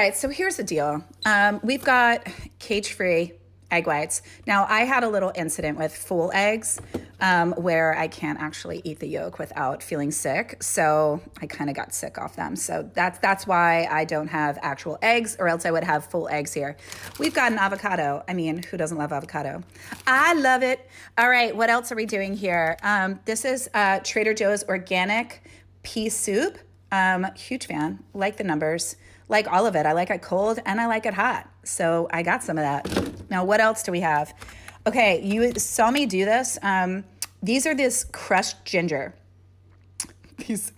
right, so here's the deal. We've got cage-free egg whites. Now, I had a little incident with full eggs where I can't actually eat the yolk without feeling sick. So I kind of got sick off them. So that's why I don't have actual eggs, or else I would have full eggs here. We've got an avocado. I mean, who doesn't love avocado? I love it. All right, what else are we doing here? This is Trader Joe's organic pea soup. Huge fan, like the numbers, like all of it. I like it cold and I like it hot. So I got some of that. Now, what else do we have? Okay, you saw me do this. These are this crushed ginger.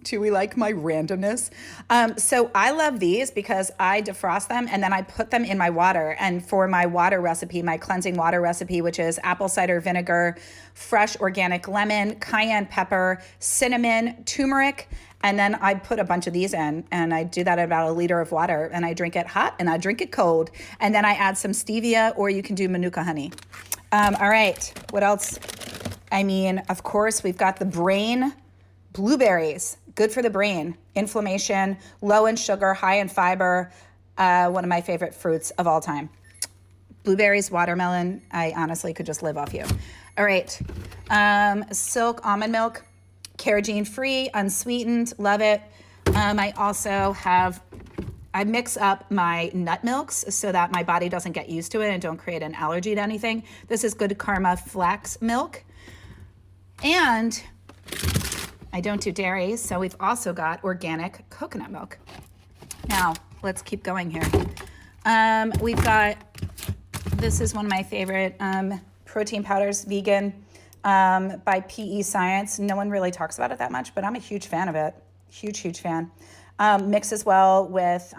Do we like my randomness? So I love these because I defrost them and then I put them in my water. And for my water recipe, my cleansing water recipe, which is apple cider vinegar, fresh organic lemon, cayenne pepper, cinnamon, turmeric, and then I put a bunch of these in, and I do that in about a liter of water, and I drink it hot and I drink it cold. And then I add some stevia, or you can do Manuka honey. All right, what else? I mean, of course, we've got the brain blueberries, good for the brain, inflammation, low in sugar, high in fiber, one of my favorite fruits of all time. Blueberries, watermelon, I honestly could just live off you. All right, silk almond milk, carrageen free, unsweetened, love it. I mix up my nut milks so that my body doesn't get used to it and don't create an allergy to anything. This is Good Karma flax milk. And I don't do dairy, so we've also got organic coconut milk. Now, let's keep going here. We've got, this is one of my favorite protein powders, vegan, by PE Science. No one really talks about it that much, but I'm a huge fan of it. Huge fan. Mixes well with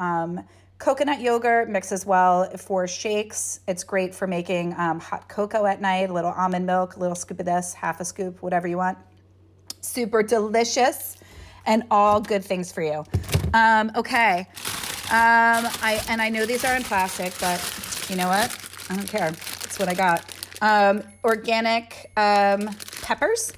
coconut yogurt, mixes well for shakes. It's great for making hot cocoa at night, a little almond milk, a little scoop of this, half a scoop, whatever you want. Super delicious and all good things for you. Okay. I know these are in plastic, but you know what? I don't care. That's what I got. Organic peppers.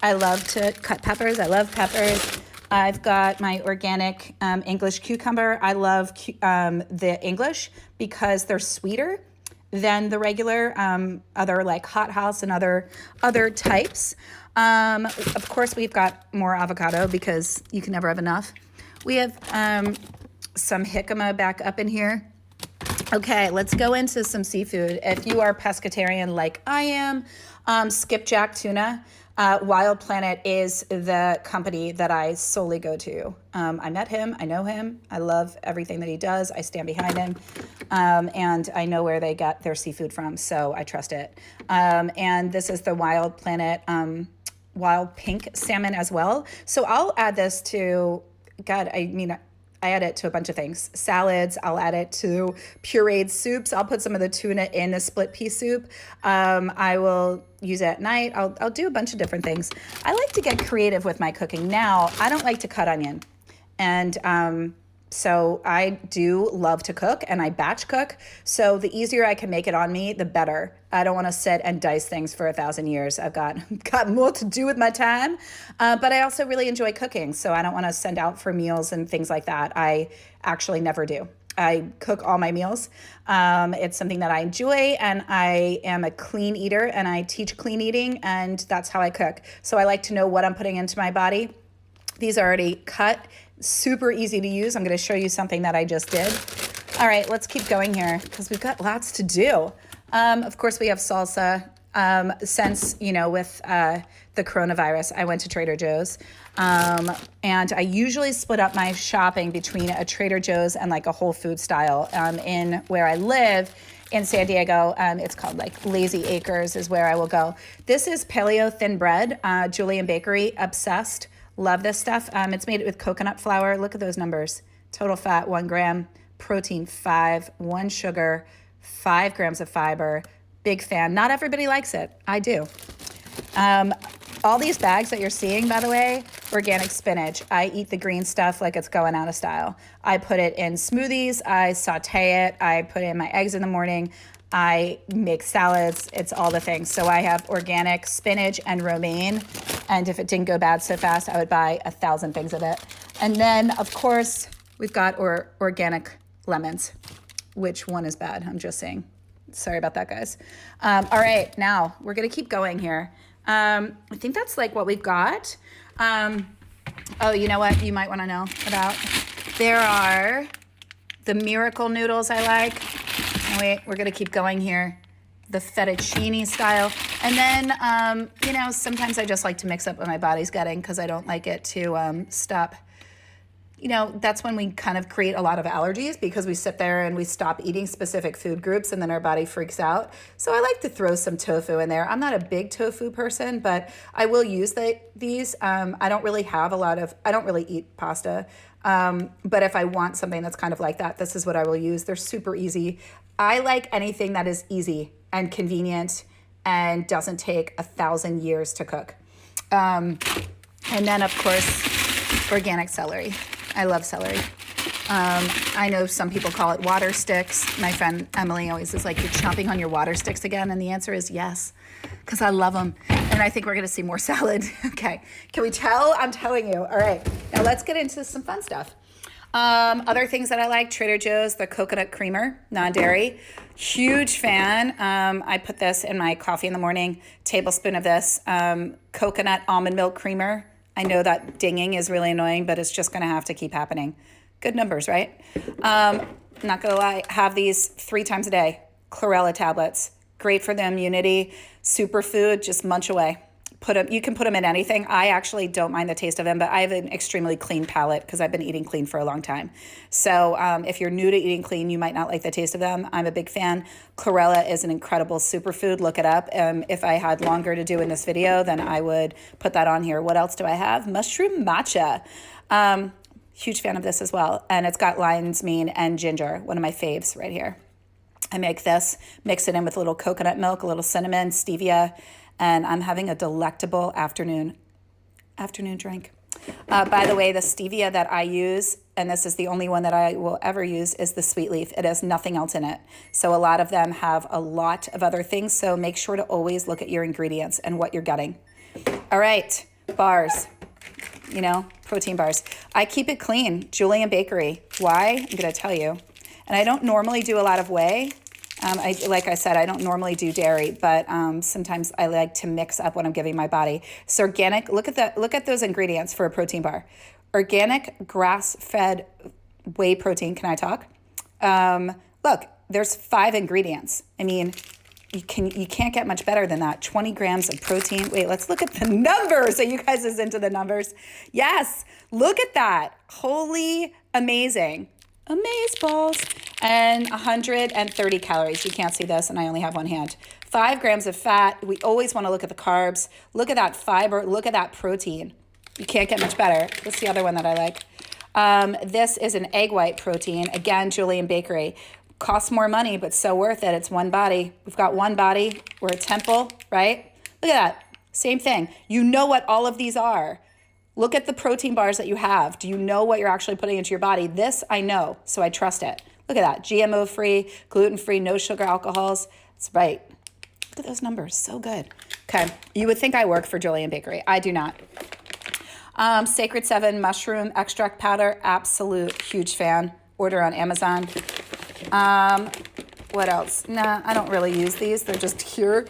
I love to cut peppers. I love peppers. I've got my organic English cucumber. I love the English because they're sweeter than the regular other like Hot House and other types. Of course, we've got more avocado because you can never have enough. We have some jicama back up in here. Okay, let's go into some seafood. If you are pescatarian like I am, skipjack tuna. Wild Planet is the company that I solely go to. I met him. I know him. I love everything that he does. I stand behind him. And I know where they get their seafood from, so I trust it. And this is the Wild Planet wild pink salmon as well. So I'll add this to, I add it to a bunch of things. Salads, I'll add it to pureed soups. I'll put some of the tuna in a split pea soup. I will use it at night. I'll do a bunch of different things. I like to get creative with my cooking. Now, I don't like to cut onion. And so I do love to cook and I batch cook. So the easier I can make it on me, the better. I don't want to sit and dice things for 1,000 years. I've got more to do with my time. But I also really enjoy cooking. So I don't want to send out for meals and things like that. I actually never do. I cook all my meals. It's something that I enjoy, and I am a clean eater and I teach clean eating, and that's how I cook. So I like to know what I'm putting into my body. These are already cut, super easy to use. I'm going to show you something that I just did. All right, let's keep going here because we've got lots to do. Of course, we have salsa. Since, with the coronavirus, I went to Trader Joe's. And I usually split up my shopping between a Trader Joe's and like a Whole Food style. In where I live in San Diego, it's called like Lazy Acres is where I will go. This is paleo thin bread, Julian Bakery, obsessed. Love this stuff. It's made with coconut flour. Look at those numbers. Total fat, 1 gram. Protein, 5. 1 sugar, 5 grams of fiber. Big fan. Not everybody likes it. I do. All these bags that you're seeing, by the way, organic spinach. I eat the green stuff like it's going out of style. I put it in smoothies. I saute it. I put it in my eggs in the morning. I make salads. It's all the things. So I have organic spinach and romaine. And if it didn't go bad so fast, I would buy 1,000 things of it. And then, of course, we've got organic lemons. Which one is bad? I'm just saying. Sorry about that, guys. All right, now we're gonna keep going here. I think that's like what we've got. Oh, you know what you might wanna know about? There are the miracle noodles I like. Oh, wait, we're gonna keep going here. The fettuccine style. And then, you know, sometimes I just like to mix up what my body's getting because I don't like it to stop. You know, that's when we kind of create a lot of allergies because we sit there and we stop eating specific food groups and then our body freaks out. So I like to throw some tofu in there. I'm not a big tofu person, but I will use these. I don't really have I don't really eat pasta. But if I want something that's kind of like that, this is what I will use. They're super easy. I like anything that is easy and convenient and doesn't take 1,000 years to cook. And then, of course, organic celery. I love celery. I know some people call it water sticks. My friend Emily always is like, you're chomping on your water sticks again? And the answer is yes, because I love them. And I think we're going to see more salad. Okay. Can we tell? I'm telling you. All right. Now let's get into some fun stuff. Other things that I like, Trader Joe's, the coconut creamer, non-dairy. Huge fan. I put this in my coffee in the morning, tablespoon of this, coconut almond milk creamer. I know that dinging is really annoying, but it's just going to have to keep happening. Good numbers, right? Not going to lie, have these 3 times a day. Chlorella tablets, great for the immunity. Superfood, just munch away. You can put them in anything. I actually don't mind the taste of them, but I have an extremely clean palate because I've been eating clean for a long time. So if you're new to eating clean, you might not like the taste of them. I'm a big fan. Chlorella is an incredible superfood. Look it up. If I had longer to do in this video, then I would put that on here. What else do I have? Mushroom matcha. Huge fan of this as well. And it's got lion's mane and ginger, one of my faves right here. I make this, mix it in with a little coconut milk, a little cinnamon, stevia, and I'm having a delectable afternoon drink. By the way, the stevia that I use, and this is the only one that I will ever use, is the sweet leaf. It has nothing else in it. So a lot of them have a lot of other things. So make sure to always look at your ingredients and what you're getting. All right, bars, you know, protein bars. I keep it clean, Julian Bakery. Why? I'm gonna tell you. And I don't normally do a lot of whey. Like I said, I don't normally do dairy, but sometimes I like to mix up what I'm giving my body. So organic, look at those ingredients for a protein bar. Organic grass-fed whey protein. Can I talk? Look, there's 5 ingredients. I mean, you can't get much better than that. 20 grams of protein. Wait, let's look at the numbers. So you guys is into the numbers. Yes, look at that. Holy amazing. Amazeballs. And 130 calories. You can't see this, and I only have one hand. 5 grams of fat. We always want to look at the carbs. Look at that fiber. Look at that protein. You can't get much better. What's the other one that I like? This is an egg white protein. Again, Julian Bakery. Costs more money, but so worth it. It's one body. We've got one body. We're a temple, right? Look at that. Same thing. You know what all of these are. Look at the protein bars that you have. Do you know what you're actually putting into your body? This I know, so I trust it. Look at that. GMO-free, gluten-free, no sugar alcohols. That's right. Look at those numbers. So good. Okay. You would think I work for Julian Bakery. I do not. Sacred 7 mushroom extract powder. Absolute huge fan. Order on Amazon. What else? Nah, I don't really use these. They're just here.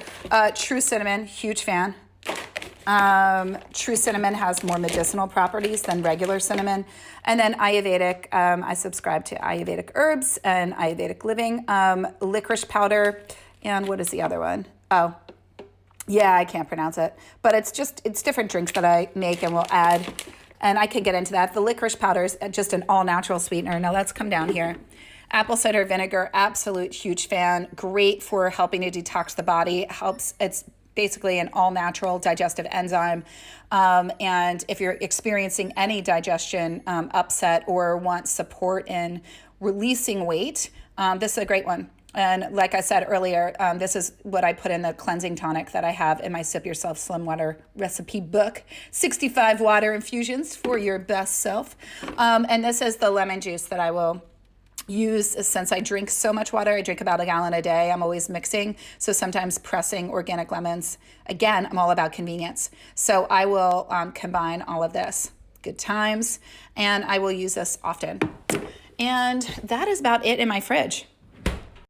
True cinnamon. Huge fan. True cinnamon has more medicinal properties than regular cinnamon. And then Ayurvedic, I subscribe to Ayurvedic herbs and Ayurvedic living, licorice powder. And what is the other one? Oh, yeah, I can't pronounce it, but it's different drinks that I make and will add, and I can get into that. The licorice powder is just an all natural sweetener. Now let's come down here. Apple cider vinegar, absolute huge fan. Great for helping to detox the body. It's basically an all-natural digestive enzyme. And if you're experiencing any digestion upset or want support in releasing weight, this is a great one. And like I said earlier, this is what I put in the cleansing tonic that I have in my Sip Yourself Slim Water recipe book. 65 water infusions for your best self. And this is the lemon juice that I will use since I drink so much water. I drink about a gallon a day. I'm always mixing. So sometimes pressing organic lemons. Again, I'm all about convenience. So I will combine all of this. Good times. And I will use this often. And that is about it in my fridge.